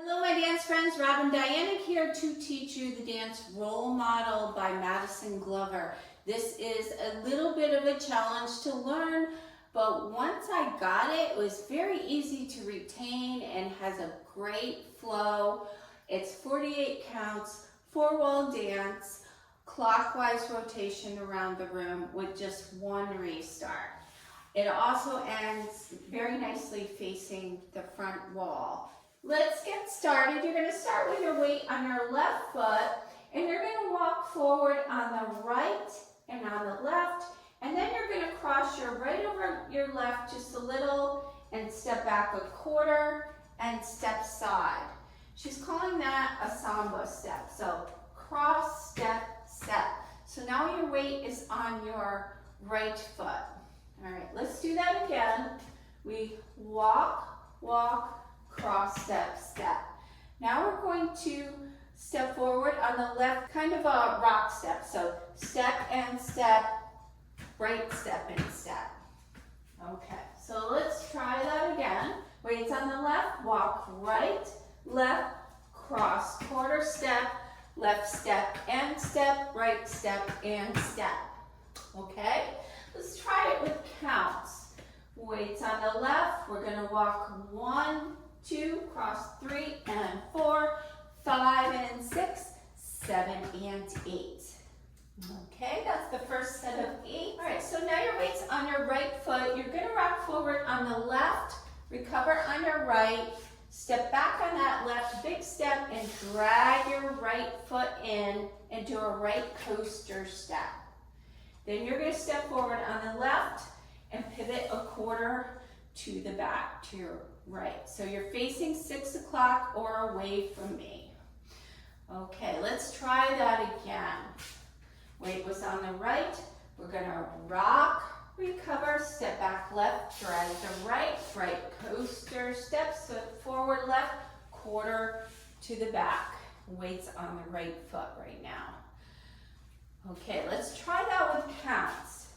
Hello my dance friends, Rob and Dyanick here to teach you the dance Role Model by Maddison. This is a little bit of a challenge to learn, but once I got it, it was very easy to retain and has a great flow. It's 48 counts, 4-wall dance, clockwise rotation around the room with just one restart. It also ends very nicely facing the front wall. Let's get started. You're going to start with your weight on your left foot, and you're going to walk forward on the right and on the left, and then you're going to cross your right over your left just a little and step back a quarter and step side. She's calling that a samba step. So cross, step, step. So now your weight is on your right foot. All right, let's do that again. We walk, walk, cross, step, step. Now we're going to step forward on the left, kind of a rock step. So step and step, right step and step. Okay, so let's try that again. Weights on the left, walk right, left, cross, quarter step, left step and step, right step and step. Okay, let's try it with counts. Weights on the left, we're gonna walk 1, 2, cross 3 and 4, 5 and 6, 7 and 8. Okay, that's the first set of 8. All right, so now your weight's on your right foot. You're gonna rock forward on the left, recover on your right, step back on that left big step and drag your right foot in and do a right coaster step. Then you're gonna step forward on the left and pivot a quarter to the back, to your right. So you're facing 6 o'clock or away from me. Okay, let's try that again. Weight was on the right. We're gonna rock, recover, step back left, drag the right, right coaster, step, step forward left, quarter to the back. Weight's on the right foot right now. Okay, let's try that with counts.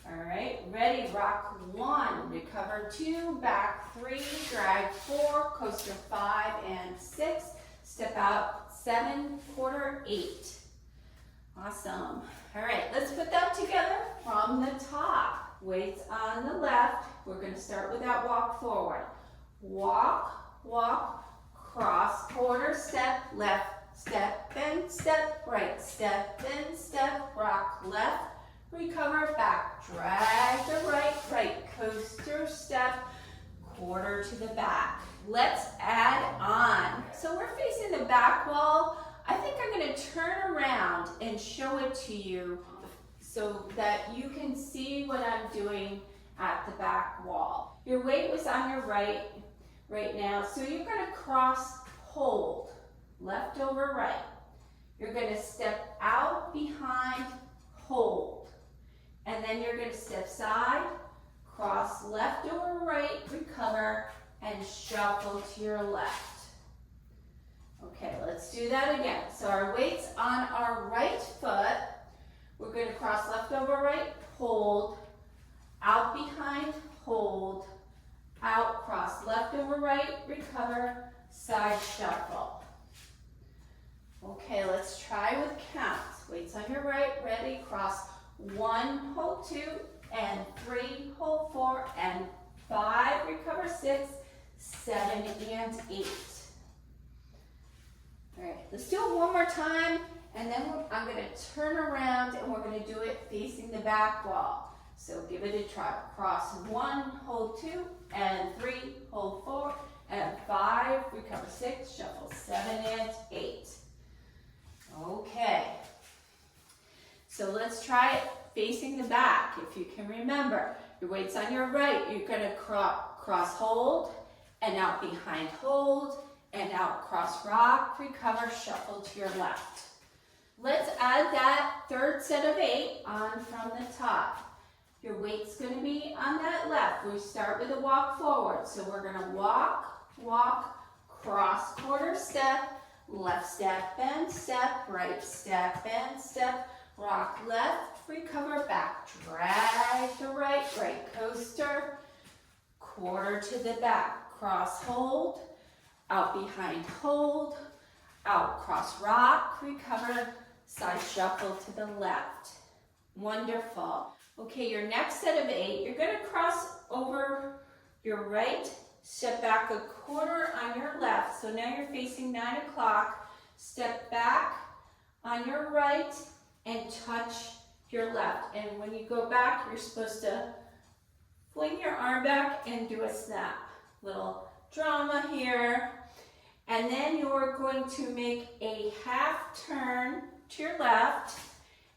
All right, ready, rock 1, recover 2, back 3, drag 4, coaster 5 and 6, step out 7, quarter 8. Awesome. All right, let's put that together from the top. Weights on the left. We're going to start with that walk forward. Walk, walk, cross, quarter step, left step, then step, right step, then step, rock left, recover back, drag the right, right coaster step, quarter to the back. Let's add on. So we're facing the back wall. I think I'm going to turn around and show it to you so that you can see what I'm doing at the back wall. Your weight was on your right now, so you're going to cross, hold, left over right. You're going to step out behind, hold, and then you're going to step side, cross left over right, recover, and shuffle to your left. Okay, let's do that again. So our weight's on our right foot. We're going to cross left over right, hold, out behind, hold, out, cross left over right, recover, side shuffle. Okay, let's try with counts. Weights on your right, ready, cross 1, hold 2, and 3, hold 4, and 5, recover 6, 7, and 8. All right, let's do it one more time, and then I'm going to turn around and we're going to do it facing the back wall. So give it a try. Cross 1, hold 2, and 3, hold 4, and 5, recover 6, shuffle 7 and 8. Okay, so let's try it facing the back. If you can remember, your weight's on your right. You're going to cross hold, and out behind hold, and out cross rock, recover, shuffle to your left. Let's add that third set of 8 on from the top. Your weight's going to be on that left. We start with a walk forward. So we're going to walk, walk, cross quarter step, left step and step, right step and step, rock left, recover back, drag the right, right coaster, quarter to the back, cross hold, out behind, hold, out, cross, rock, recover, side shuffle to the left. Wonderful. Okay, your next set of 8, you're going to cross over your right, step back a quarter on your left. So now you're facing 9 o'clock. Step back on your right and touch your left. And when you go back, you're supposed to fling your arm back and do a snap. Little drama here. And then you're going to make a half turn to your left,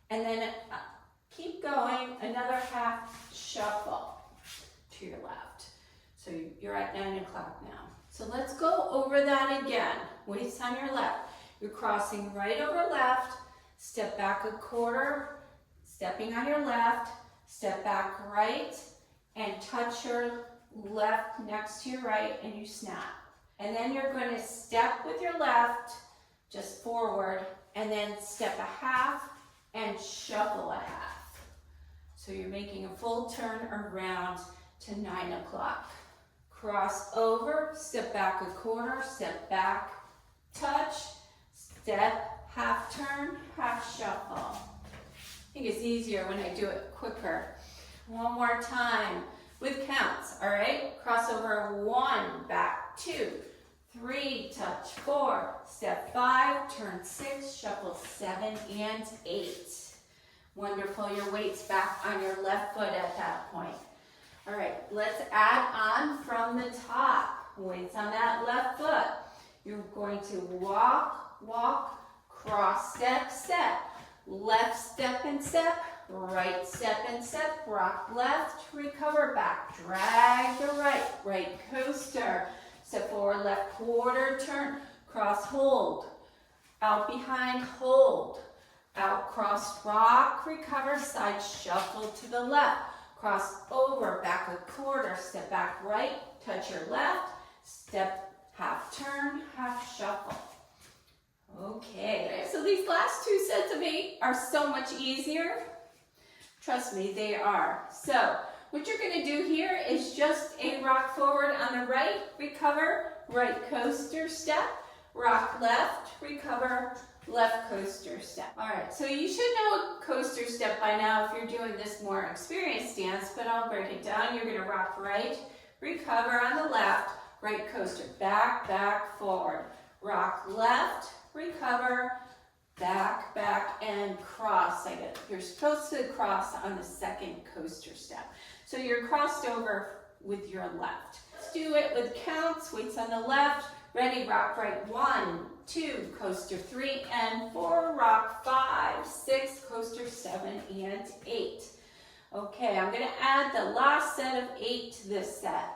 and then keep going, another half shuffle to your left. So you're at 9 o'clock now. So let's go over that again. Weights on your left. You're crossing right over left, step back a quarter, stepping on your left, step back right, and touch your left next to your right, and you snap. And then you're going to step with your left, just forward, and then step a half and shuffle a half. So you're making a full turn around to 9 o'clock. Cross over, step back a quarter, step back, touch, step, half turn, half shuffle. I think it's easier when I do it quicker. One more time with counts, all right? Cross over 1, back 2, 3, touch 4, step 5, turn 6, shuffle 7 and 8. Wonderful, your weight's back on your left foot at that point. All right, let's add on from the top. Weights on that left foot. You're going to walk, walk, cross, step, step. Left step and step, right step and step, rock left, recover back, drag the right, right coaster, step forward, left quarter turn, cross hold, out behind hold, out cross rock, recover, side shuffle to the left, cross over, back a quarter, step back right, touch your left, step half turn, half shuffle. Okay, so these last 2 sets of 8 are so much easier. Trust me, they are. So what you're going to do here is just a rock forward on the right, recover, right coaster step, rock left, recover, left coaster step. All right, so you should know a coaster step by now if you're doing this more experienced dance, but I'll break it down. You're going to rock right, recover on the left, right coaster, back, back, forward, rock left, recover, back, back, and cross. You're supposed to cross on the second coaster step. So you're crossed over with your left. Let's do it with counts. Weights on the left. Ready, rock right. 1, 2, coaster 3 and 4, rock 5, 6, coaster 7 and 8. Okay, I'm going to add the last set of 8 to this set.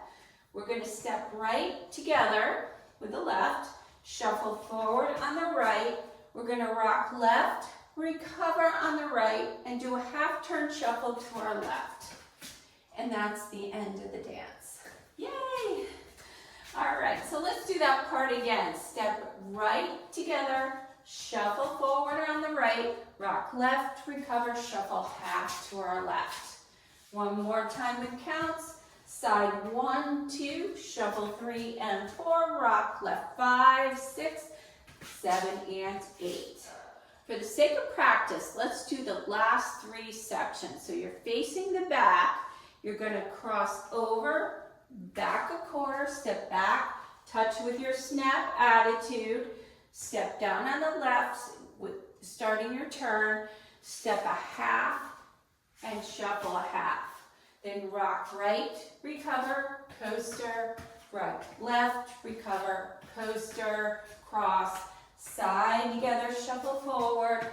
We're going to step right together with the left. Shuffle forward on the right. We're going to rock left, recover on the right, and do a half turn shuffle to our left. And that's the end of the dance. Yay! All right, so let's do that part again. Step right together, shuffle forward on the right, rock left, recover, shuffle half to our left. One more time with counts. Side 1, 2, shuffle 3 and 4, rock left 5, 6, 7 and 8. For the sake of practice, let's do the last 3 sections. So you're facing the back, you're going to cross over, back a quarter, step back, touch with your snap attitude, step down on the left, starting your turn, step a half and shuffle a half. Then rock right, recover, coaster, right, left, recover, coaster, cross, side together, shuffle forward,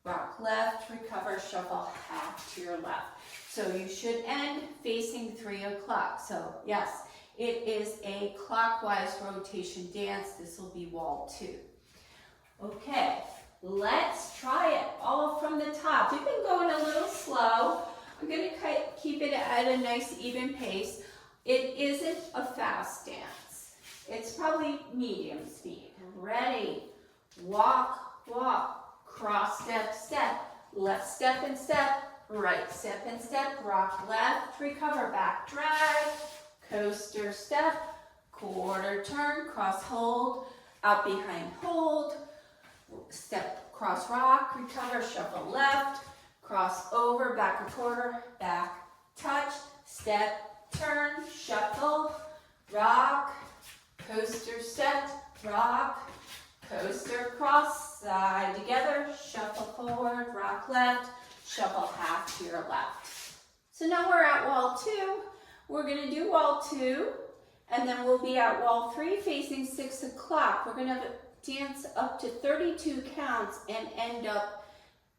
rock left, recover, shuffle half to your left. So you should end facing 3 o'clock. So yes, it is a clockwise rotation dance. This will be wall 2. Okay, let's try it all from the top. We've been going a little slow. I'm going to keep it at a nice even pace. It isn't a fast dance. It's probably medium speed. Ready, walk, walk, cross, step, step, left step and step, right step and step, rock left, recover, back, drag, coaster step, quarter turn, cross hold, out behind hold, step, cross rock, recover, shuffle left, cross over, back a quarter, back, touch, step, turn, shuffle, rock, coaster step, rock, coaster cross, side together, shuffle forward, rock left, shuffle half to your left. So now we're at wall 2. We're going to do wall 2, and then we'll be at wall 3 facing 6 o'clock. We're going to dance up to 32 counts and end up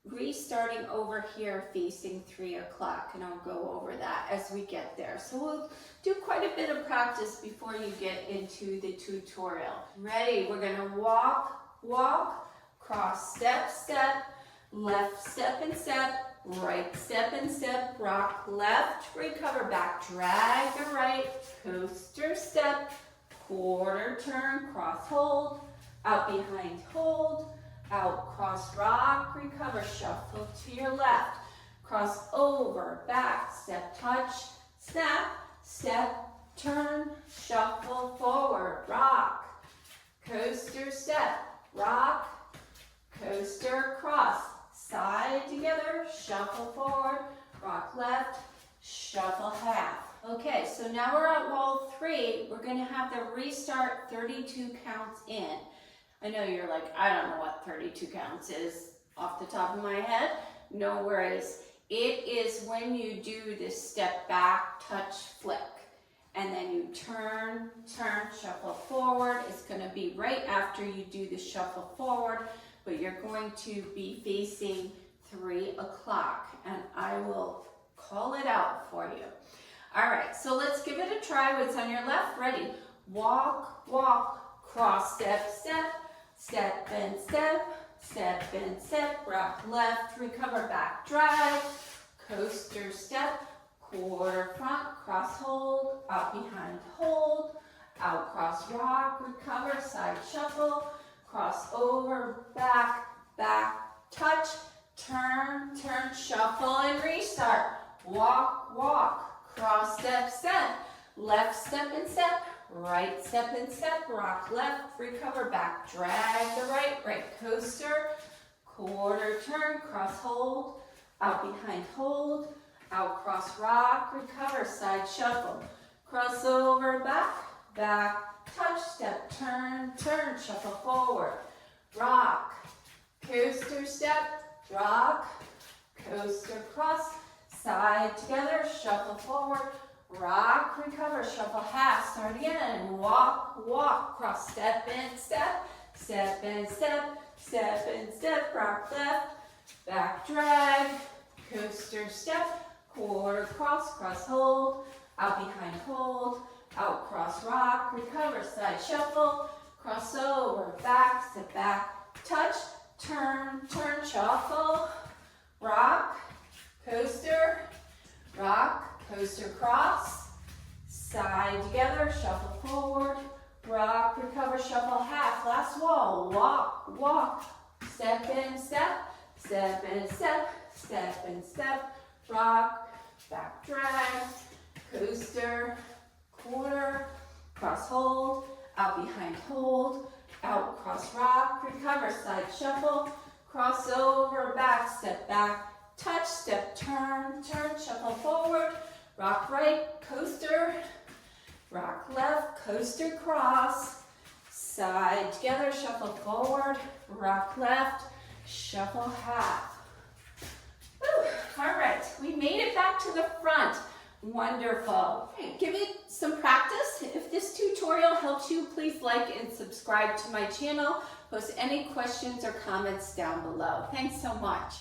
restarting over here facing 3 o'clock, and I'll go over that as we get there. So we'll do quite a bit of practice before you get into the tutorial. Ready? We're going to walk, walk, cross, step, step, left step and step, right step and step, rock left, recover back, drag the right, coaster step, quarter turn, cross hold, out behind hold, out, cross rock, recover, shuffle to your left, cross over, back, step, touch, snap, step, turn, shuffle forward, rock, coaster step, rock, coaster cross, side together, shuffle forward, rock left, shuffle half. Okay, so now we're at wall 3. We're going to have the restart 32 counts in. I know you're like, I don't know what 32 counts is off the top of my head. No worries. It is when you do this step back, touch, flick. And then you turn, turn, shuffle forward. It's going to be right after you do the shuffle forward, but you're going to be facing 3 o'clock. And I will call it out for you. All right, so let's give it a try. What's on your left? Ready? Walk, walk, cross, step, step, step and step, step and step, rock left, recover back, drag, coaster step, quarter front, cross hold, out behind hold, out cross rock, recover, side shuffle, cross over, back, back, touch, turn, turn, shuffle and restart. Walk, walk, cross step, step, left step and step, right step and step, rock left, recover back, drag the right, right coaster, quarter turn, cross hold, out behind hold, out cross rock, recover, side shuffle, cross over, back, back, touch, step, turn, turn, shuffle forward, rock, coaster step, rock, coaster cross, side together, shuffle forward, rock, recover, shuffle half, start again, walk, walk, cross, step and step, step and step, step and step, rock left, back drag, coaster step, quarter cross, cross hold, out behind hold, out cross rock, recover, side shuffle, cross over, back, step back, touch, turn, turn, shuffle, rock, coaster, rock, coaster cross, side together, shuffle forward, rock, recover, shuffle half, last wall, walk, walk, step and step, step and step, step and step, rock, back drag, coaster, quarter, cross hold, out behind hold, out cross rock, recover, side shuffle, cross over, back, step back, touch, step, turn, turn, shuffle forward, rock right, coaster, rock left, coaster cross, side together, shuffle forward, rock left, shuffle half. Whew. All right, we made it back to the front. Wonderful. Give it some practice. If this tutorial helps you, please like and subscribe to my channel. Post any questions or comments down below. Thanks so much.